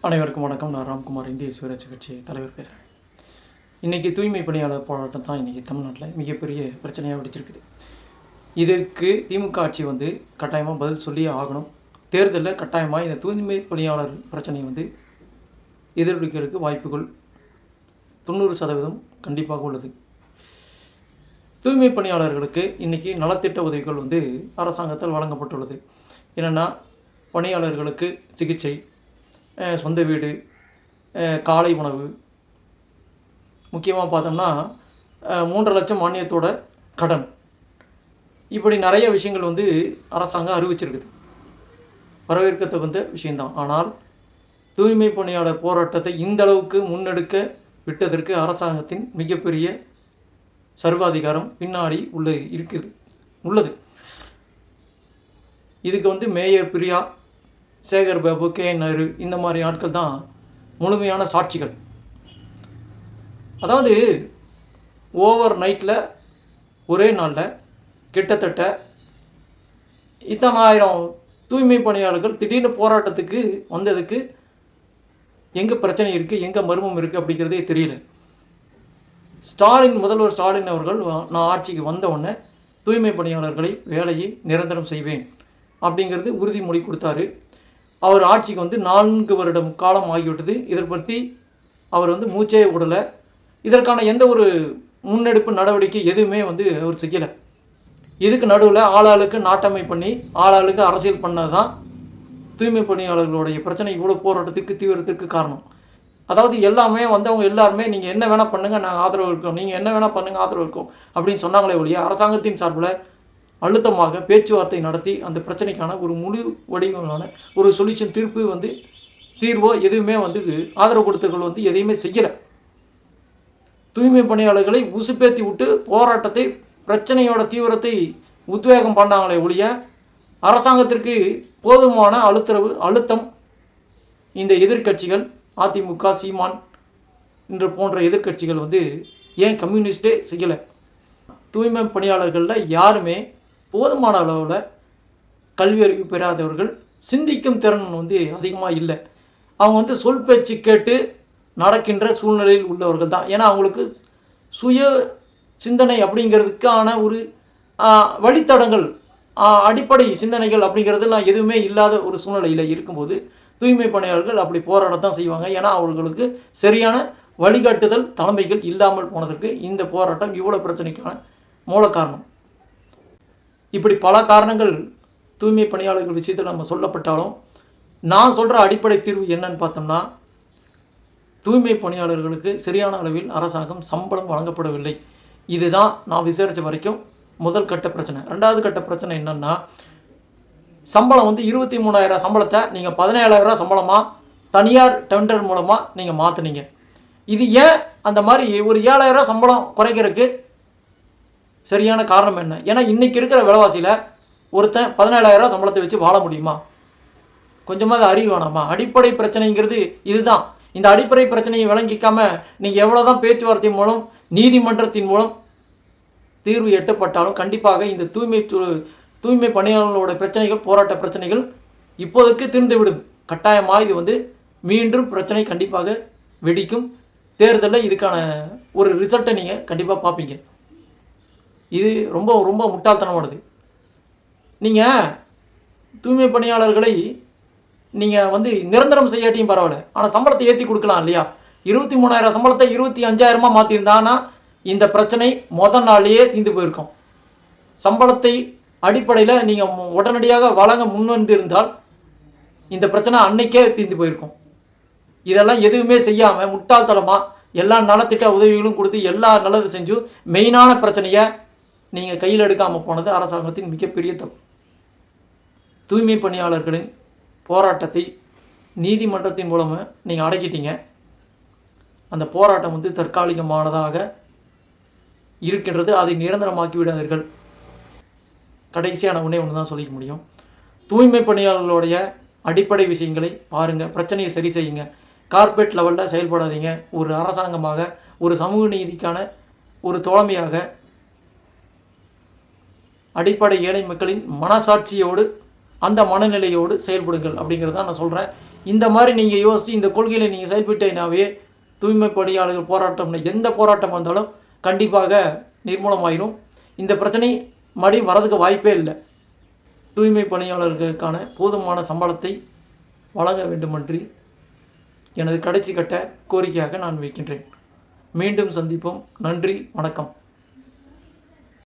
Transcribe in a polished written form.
அனைவருக்கும் வணக்கம். நான் ராம்குமார், இந்திய சுயராட்சி கட்சி தலைவர் பேசுகிறேன். இன்றைக்கி தூய்மை பணியாளர் போராட்டம் தான் இன்றைக்கி தமிழ்நாட்டில் மிகப்பெரிய பிரச்சனையாக வெடிச்சிருக்குது. இதற்கு திமுக ஆட்சி கட்டாயமாக பதில் சொல்லியே ஆகணும். தேர்தலில் கட்டாயமாக இந்த தூய்மை பணியாளர் பிரச்சனையை எதிரொலிக்கிறதுக்கு வாய்ப்புகள் 90% கண்டிப்பாக உள்ளது. தூய்மை பணியாளர்களுக்கு இன்றைக்கி நலத்திட்ட உதவிகள் அரசாங்கத்தால் வழங்கப்பட்டுள்ளது. என்னென்னா, பணியாளர்களுக்கு சிகிச்சை, சொந்த வீடு, காலை உணவு, முக்கியமாக பார்த்தோம்னா 3.5 லட்சம் மானியத்தோட கடன், இப்படி நிறைய விஷயங்கள் அரசாங்கம் அறிவிச்சிருக்குது. வரவேற்கத்தகுந்த விஷயந்தான். ஆனால் தூய்மை பணியாளர் போராட்டத்தை இந்த அளவுக்கு முன்னெடுக்க விட்டதற்கு அரசாங்கத்தின் மிகப்பெரிய சர்வாதிகாரம் பின்னாடி உள்ளது. இதுக்கு மேயர் பிரியா, சேகர் பாபு, KN நேரு, இந்த மாதிரி ஆட்கள் தான் முழுமையான சாட்சிகள். அதாவது ஓவர் நைட்டில் ஒரே நாளில் கிட்டத்தட்ட இத்தனாயிரம் தூய்மை பணியாளர்கள் திடீர்னு போராட்டத்துக்கு வந்ததுக்கு எங்கே பிரச்சனை இருக்குது, எங்கே மர்மம் இருக்குது அப்படிங்கிறதே தெரியல. முதல்வர் ஸ்டாலின் அவர்கள் நான் ஆட்சிக்கு வந்தவுடனே தூய்மை பணியாளர்களை வேலையை நிரந்தரம் செய்வேன் அப்படிங்கிறது உறுதிமொழி கொடுத்தாரு. அவர் ஆட்சிக்கு 4 வருடம் காலம் ஆகிவிட்டது. இதை பற்றி அவர் மூச்சே விடலை. இதற்கான எந்த ஒரு முன்னெடுப்பு நடவடிக்கை எதுவுமே அவர் செய்யலை. இதுக்கு நடுவில் ஆளாளுக்கு நாட்டமை பண்ணி ஆளாளுக்கு அரசியல் பண்ணது தான் தூய்மை பணியாளர்களுடைய பிரச்சனை இவ்வளோ போராட்டத்துக்கு தீவிரத்திற்கு காரணம். அதாவது எல்லாமே வந்தவங்க எல்லாருமே நீங்கள் என்ன வேணால் பண்ணுங்கள், நாங்கள் ஆதரவு இருக்கோம், நீங்கள் என்ன வேணால் பண்ணுங்கள், ஆதரவு இருக்கோம் அப்படின்னு சொன்னாங்களே ஒழிய அரசாங்கத்தின் சார்பில் அழுத்தமாக பேச்சுவார்த்தை நடத்தி அந்த பிரச்சனைக்கான ஒரு முழு வடிவங்களான ஒரு சொல்யூஷன் தீர்வோ எதுவுமே ஆதரவு கொடுத்தவர்கள் எதையுமே செய்யலை. தூய்மை பணியாளர்களை உசுப்பேற்றி விட்டு போராட்டத்தை, பிரச்சனையோட தீவிரத்தை உத்வேகம் பண்ணாங்களே ஒழிய அரசாங்கத்திற்கு போதுமான அழுத்தம் இந்த எதிர்கட்சிகள், அதிமுக, சீமான் என்ற போன்ற எதிர்கட்சிகள் ஏன் கம்யூனிஸ்டே செய்யலை. தூய்மை பணியாளர்களில் யாருமே போதுமான அளவில் கல்வி அறிவு பெறாதவர்கள், சிந்திக்கும் திறன் அதிகமாக இல்லை. அவங்க சொல் பேச்சு கேட்டு நடக்கின்ற சூழ்நிலையில் உள்ளவர்கள் தான். ஏன்னா அவங்களுக்கு சுய சிந்தனை அப்படிங்கிறதுக்கான ஒரு வழித்தடங்கள், அடிப்படை சிந்தனைகள் அப்படிங்கிறதுலாம் எதுவுமே இல்லாத ஒரு சூழ்நிலையில் இருக்கும்போது தூய்மை பணியாளர்கள் அப்படி போராட்டத்தான் செய்வாங்க. ஏன்னா அவர்களுக்கு சரியான வழிகாட்டுதல் தலைமைகள் இல்லாமல் போனதற்கு இந்த போராட்டம் இவ்வளோ பிரச்சனைக்கான மூல காரணம். இப்படி பல காரணங்கள் தூய்மை பணியாளர்கள் விஷயத்தில் நம்ம சொல்லப்பட்டாலும் நான் சொல்கிற அடிப்படை தீர்வு என்னன்னு பார்த்தோம்னா, தூய்மை பணியாளர்களுக்கு சரியான அளவில் அரசாங்கம் சம்பளம் வழங்கப்படவில்லை. இதுதான் நான் விசாரித்த வரைக்கும் முதல் கட்ட பிரச்சனை. 2வது கட்ட பிரச்சனை என்னென்னா, சம்பளம் 23,000 சம்பளத்தை நீங்கள் 17,000 சம்பளமாக தனியார் டெண்டர் மூலமாக நீங்கள் மாற்றினீங்க. இது ஏன் அந்த மாதிரி ஒரு 7,000 சம்பளம் குறைக்கிறதுக்கு சரியான காரணம் என்ன? ஏன்னா இன்றைக்கி இருக்கிற விலைவாசியில் ஒருத்தன் 17,000 சம்பளத்தை வச்சு வாழ முடியுமா? கொஞ்சமாக அறிவு வேணாமா? அடிப்படை பிரச்சனைங்கிறது இதுதான். இந்த அடிப்படை பிரச்சனையை விளங்கிக்காமல் நீங்கள் எவ்வளோ தான் பேச்சுவார்த்தை மூலம், நீதிமன்றத்தின் மூலம் தீர்வு எட்டப்பட்டாலும் கண்டிப்பாக இந்த தூய்மை பணியாளர்களோட பிரச்சனைகள், போராட்ட பிரச்சனைகள் இப்போதைக்கு தீர்ந்துவிடும். கட்டாயமாக இது மீண்டும் பிரச்சனை கண்டிப்பாக வெடிக்கும். தேர்தலில் இதுக்கான ஒரு ரிசல்ட்டை நீங்கள் கண்டிப்பாக பார்ப்பீங்க. இது ரொம்ப ரொம்ப முட்டாள்தனமானது. நீங்கள் தூய்மை பணியாளர்களை நீங்கள் நிரந்தரம் செய்யாட்டியும் பரவாயில்ல, ஆனால் சம்பளத்தை ஏற்றி கொடுக்கலாம் இல்லையா? 23,000 சம்பளத்தை 25,000 மாற்றிருந்தானா இந்த பிரச்சனை முதல் நாள்லேயே தீர்ந்து போயிருக்கும். சம்பளத்தை அடிப்படையில் நீங்கள் உடனடியாக வழங்க முன்வந்திருந்தால் இந்த பிரச்சனை அன்னைக்கே தீர்ந்து போயிருக்கும். இதெல்லாம் எதுவுமே செய்யாமல் முட்டாள்தனமாக எல்லா நலத்திட்ட உதவிகளும் கொடுத்து எல்லா நல்லது செஞ்சு மெயினான பிரச்சனையை நீங்கள் கையில் எடுக்காமல் போனது அரசாங்கத்தின் மிகப்பெரிய தப்பு. தூய்மை பணியாளர்களின் போராட்டத்தை நீதிமன்றத்தின் மூலமாக நீங்கள் அடக்கிட்டீங்க. அந்த போராட்டம் தற்காலிகமானதாக இருக்கின்றது. அதை நிரந்தரமாக்கி விடாதீர்கள். கடைசியான ஒன்று தான் சொல்லிக்க முடியும். தூய்மை பணியாளர்களுடைய அடிப்படை விஷயங்களை பாருங்கள், பிரச்சனையை சரி செய்யுங்க. கார்ப்பரேட் லெவலில் செயல்படாதீங்க. ஒரு அரசாங்கமாக, ஒரு சமூக நீதிக்கான ஒரு தோழமையாக அடிப்படை ஏழை மக்களின் மனசாட்சியோடு அந்த மனநிலையோடு செயல்படுங்கள் அப்படிங்கிறது தான் நான் சொல்கிறேன். இந்த மாதிரி நீங்கள் யோசித்து இந்த கொள்கையில் நீங்கள் செயல்பட்டீங்கன்னாவே தூய்மை பணியாளர்கள் போராட்டம்னு எந்த போராட்டம் வந்தாலும் கண்டிப்பாக நிர்மூலமாயிடும். இந்த பிரச்சனை மறுபடியும் வரதுக்கு வாய்ப்பே இல்லை. தூய்மை பணியாளர்களுக்கான போதுமான சம்பளத்தை வழங்க வேண்டுமென்று எனது கடைசி கட்ட கோரிக்கையாக நான் வைக்கின்றேன். மீண்டும் சந்திப்போம். நன்றி, வணக்கம்.